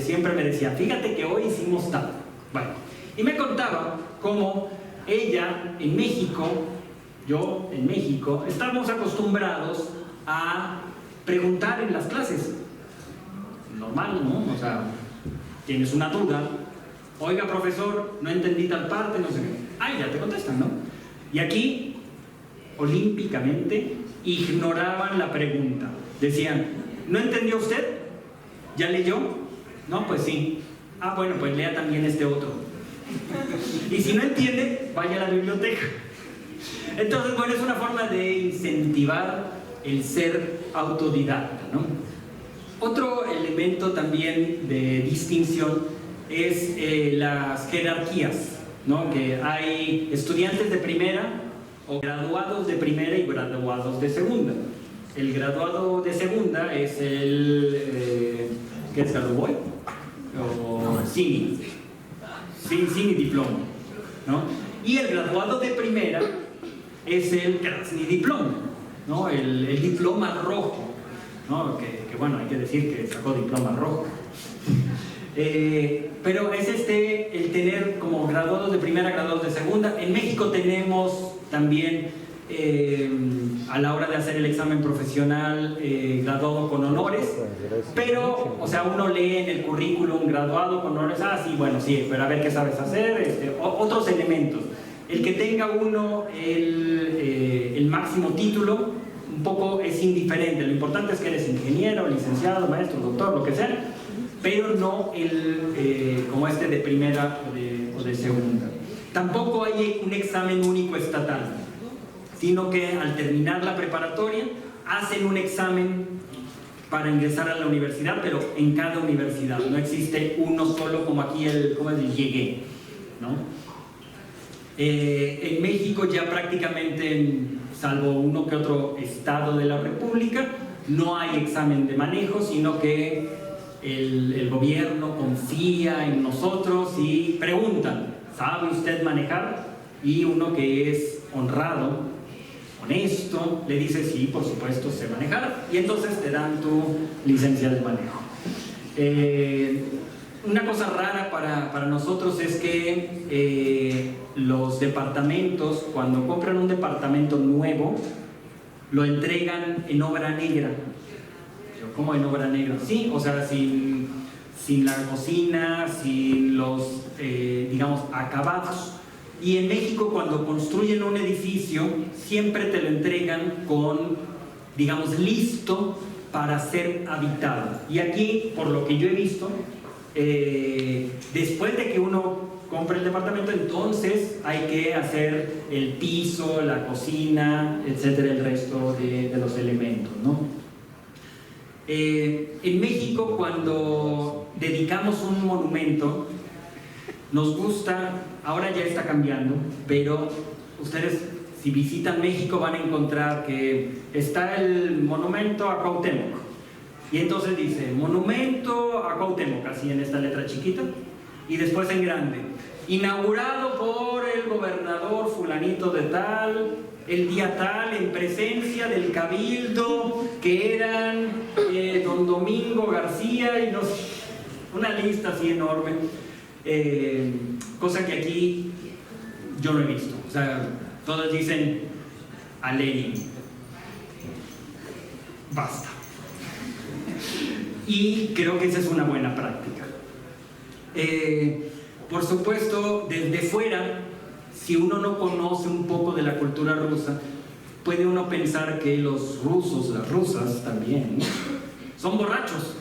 siempre me decía, fíjate que hoy hicimos tal. Bueno, y me contaba cómo ella en México, yo en México, estamos acostumbrados a preguntar en las clases. Normal, ¿no? O sea, tienes una duda, oiga profesor, no entendí tal parte, no sé qué. Ah, ya te contestan, ¿no? Y aquí, olímpicamente, ignoraban la pregunta. Decían, ¿no entendió usted? ¿Ya leyó? No, pues sí. Ah, bueno, pues lea también este otro. Y si no entiende, vaya a la biblioteca. Entonces, bueno, es una forma de incentivar el ser autodidacta, ¿no? Otro elemento también de distinción es las jerarquías, ¿no? Que hay estudiantes de primera o graduados de primera y graduados de segunda. El graduado de segunda es el ¿qué es Galuboy? O Cini diploma, ¿no? Y el graduado de primera es el Krasny diploma, ¿no? El diploma rojo, ¿no? Que bueno, hay que decir que sacó diploma rojo. Pero es el tener como graduados de primera, graduados de segunda. En México tenemos también a la hora de hacer el examen profesional graduado con honores, pero, o sea, uno lee en el currículum graduado con honores, ah, sí, bueno, sí, pero a ver qué sabes hacer, otros elementos. El que tenga uno el máximo título, un poco es indiferente, lo importante es que eres ingeniero, licenciado, maestro, doctor, lo que sea, pero no como de primera o de segunda. Tampoco hay un examen único estatal, sino que al terminar la preparatoria hacen un examen para ingresar a la universidad, pero en cada universidad. No existe uno solo como aquí como el llegué, ¿no? En México ya prácticamente, salvo uno que otro estado de la República, no hay examen de manejo, sino que el gobierno confía en nosotros y preguntan, ¿sabe usted manejar? Y uno que es honrado, honesto, le dice, sí, por supuesto sé manejar, y entonces te dan tu licencia de manejo. Una cosa rara para nosotros es que los departamentos, cuando compran un departamento nuevo, lo entregan en obra negra. ¿Cómo en obra negra? Sí, o sea, sin la cocina, sin los, digamos, acabados. Y en México, cuando construyen un edificio, siempre te lo entregan con, digamos, listo para ser habitado. Y aquí, por lo que yo he visto, después de que uno compre el departamento, entonces hay que hacer el piso, la cocina, etcétera, el resto de los elementos, ¿no? En México, cuando dedicamos un monumento, nos gusta, ahora ya está cambiando, pero ustedes, si visitan México, van a encontrar que está el monumento a Cuauhtémoc, y entonces dice monumento a Cuauhtémoc, así en esta letra chiquita, y después en grande, inaugurado por el gobernador fulanito de tal, el día tal, en presencia del cabildo, que eran don Domingo García, y una lista así enorme, cosa que aquí yo no he visto. O sea, todos dicen a Lenin. Basta. Y creo que esa es una buena práctica. Por supuesto, desde fuera, si uno no conoce un poco de la cultura rusa, puede uno pensar que los rusos, las rusas también, ¿no?, son borrachos,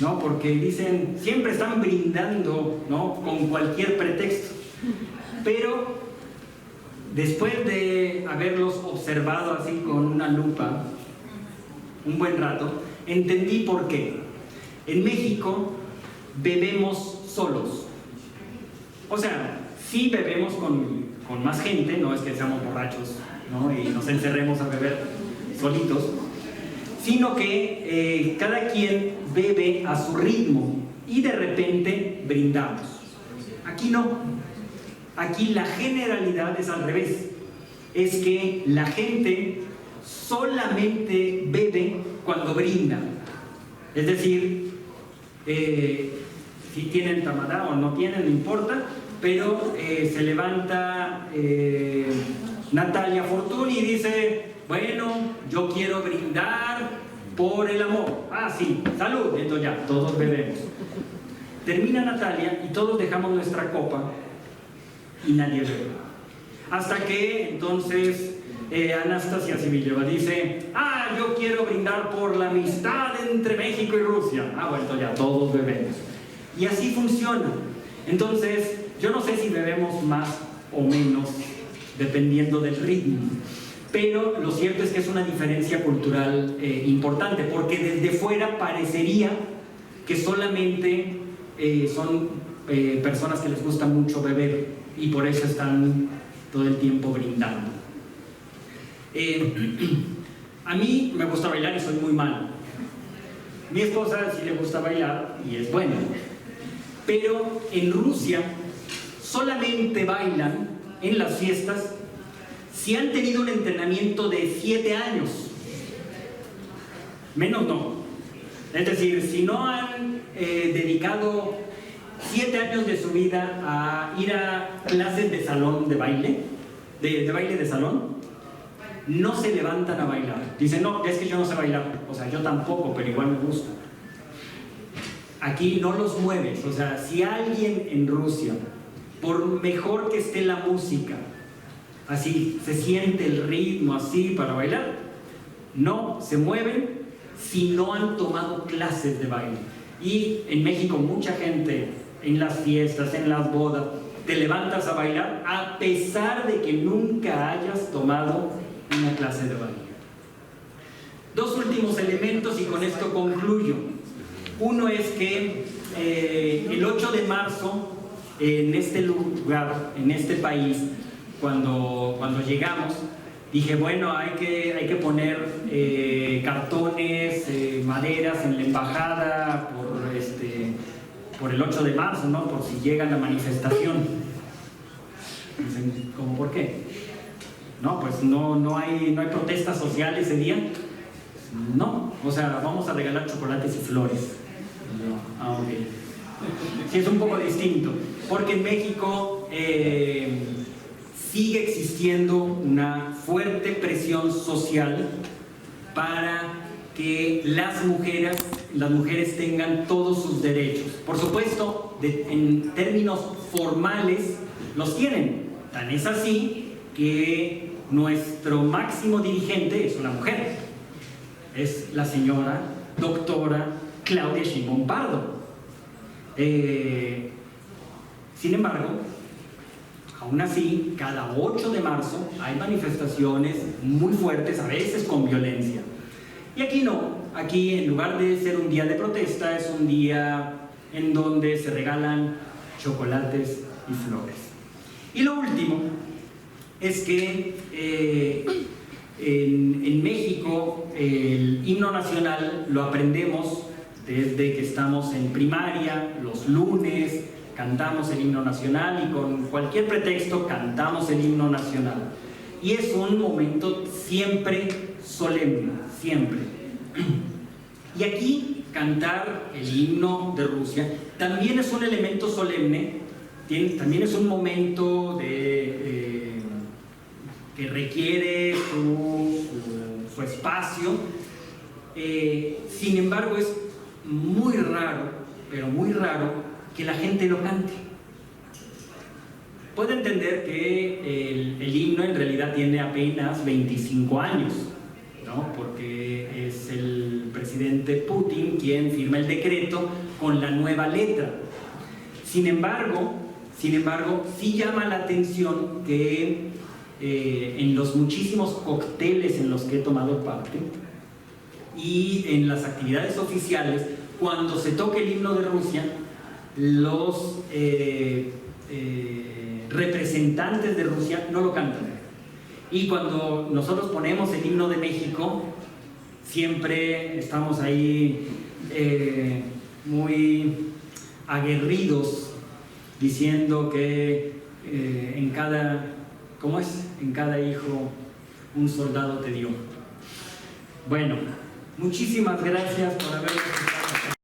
¿no? Porque dicen, siempre están brindando, ¿no?, con cualquier pretexto. Pero después de haberlos observado así con una lupa un buen rato, entendí por qué. En México bebemos solos. O sea, sí bebemos con más gente, no es que seamos borrachos, ¿no?, y nos encerremos a beber solitos, sino que cada quien bebe a su ritmo y de repente brindamos. Aquí no. Aquí la generalidad es al revés. Es que la gente solamente bebe cuando brinda. Es decir, si tienen tamadá o no tienen, no importa, pero se levanta Natalia Fortuny y dice, bueno, yo quiero brindar por el amor. Ah, sí, salud. Entonces ya, todos bebemos. Termina Natalia y todos dejamos nuestra copa y nadie bebe. Hasta que entonces Anastasia Sibilleva dice, ah, yo quiero brindar por la amistad entre México y Rusia. Ah, bueno, ya todos bebemos. Y así funciona. Entonces, yo no sé si bebemos más o menos, dependiendo del ritmo. Pero lo cierto es que es una diferencia cultural importante, porque desde fuera parecería que solamente son personas que les gusta mucho beber y por eso están todo el tiempo brindando. A mí me gusta bailar y soy muy malo. Mi esposa sí le gusta bailar y es buena. Pero en Rusia solamente bailan en las fiestas si han tenido un entrenamiento de 7 años. Menos no. Es decir, si no han dedicado 7 años de su vida a ir a clases de salón de baile, de baile de salón, no se levantan a bailar. Dicen, no, es que yo no sé bailar. O sea, yo tampoco, pero igual me gusta. Aquí no los mueves. O sea, si alguien en Rusia, por mejor que esté la música, así, se siente el ritmo así para bailar, no se mueven si no han tomado clases de baile. Y en México mucha gente, en las fiestas, en las bodas, te levantas a bailar a pesar de que nunca hayas tomado una clase de baile. Dos últimos elementos y con esto concluyo. Uno es que el 8 de marzo, en este lugar, en este país, cuando llegamos, dije, bueno, hay que poner cartones, maderas en la embajada por el 8 de marzo, ¿no? Por si llega la manifestación. Dicen, ¿cómo por qué? No, pues no hay protesta social ese día. No, o sea, vamos a regalar chocolates y flores. Ok. Sí, es un poco distinto, porque en México sigue existiendo una fuerte presión social para que las mujeres tengan todos sus derechos. Por supuesto, en términos formales los tienen. Tan es así que nuestro máximo dirigente es una mujer. Es la señora doctora Claudia Sheinbaum Pardo. Sin embargo, aún así, cada 8 de marzo hay manifestaciones muy fuertes, a veces con violencia. Y aquí no, aquí en lugar de ser un día de protesta, es un día en donde se regalan chocolates y flores. Y lo último es que en México el himno nacional lo aprendemos desde que estamos en primaria, los lunes cantamos el himno nacional y con cualquier pretexto cantamos el himno nacional. Y es un momento siempre solemne, siempre. Y aquí cantar el himno de Rusia también es un elemento solemne, también es un momento que requiere su espacio. Sin embargo, es muy raro, pero muy raro, que la gente lo cante. Puedo entender que el himno en realidad tiene apenas 25 años, ¿no? Porque es el presidente Putin quien firma el decreto con la nueva letra. Sin embargo, sí llama la atención que en los muchísimos cócteles en los que he tomado parte y en las actividades oficiales, cuando se toque el himno de Rusia, los representantes de Rusia no lo cantan. Y cuando nosotros ponemos el himno de México, siempre estamos ahí muy aguerridos, diciendo que en cada hijo un soldado te dio. Bueno, muchísimas gracias por haber escuchado.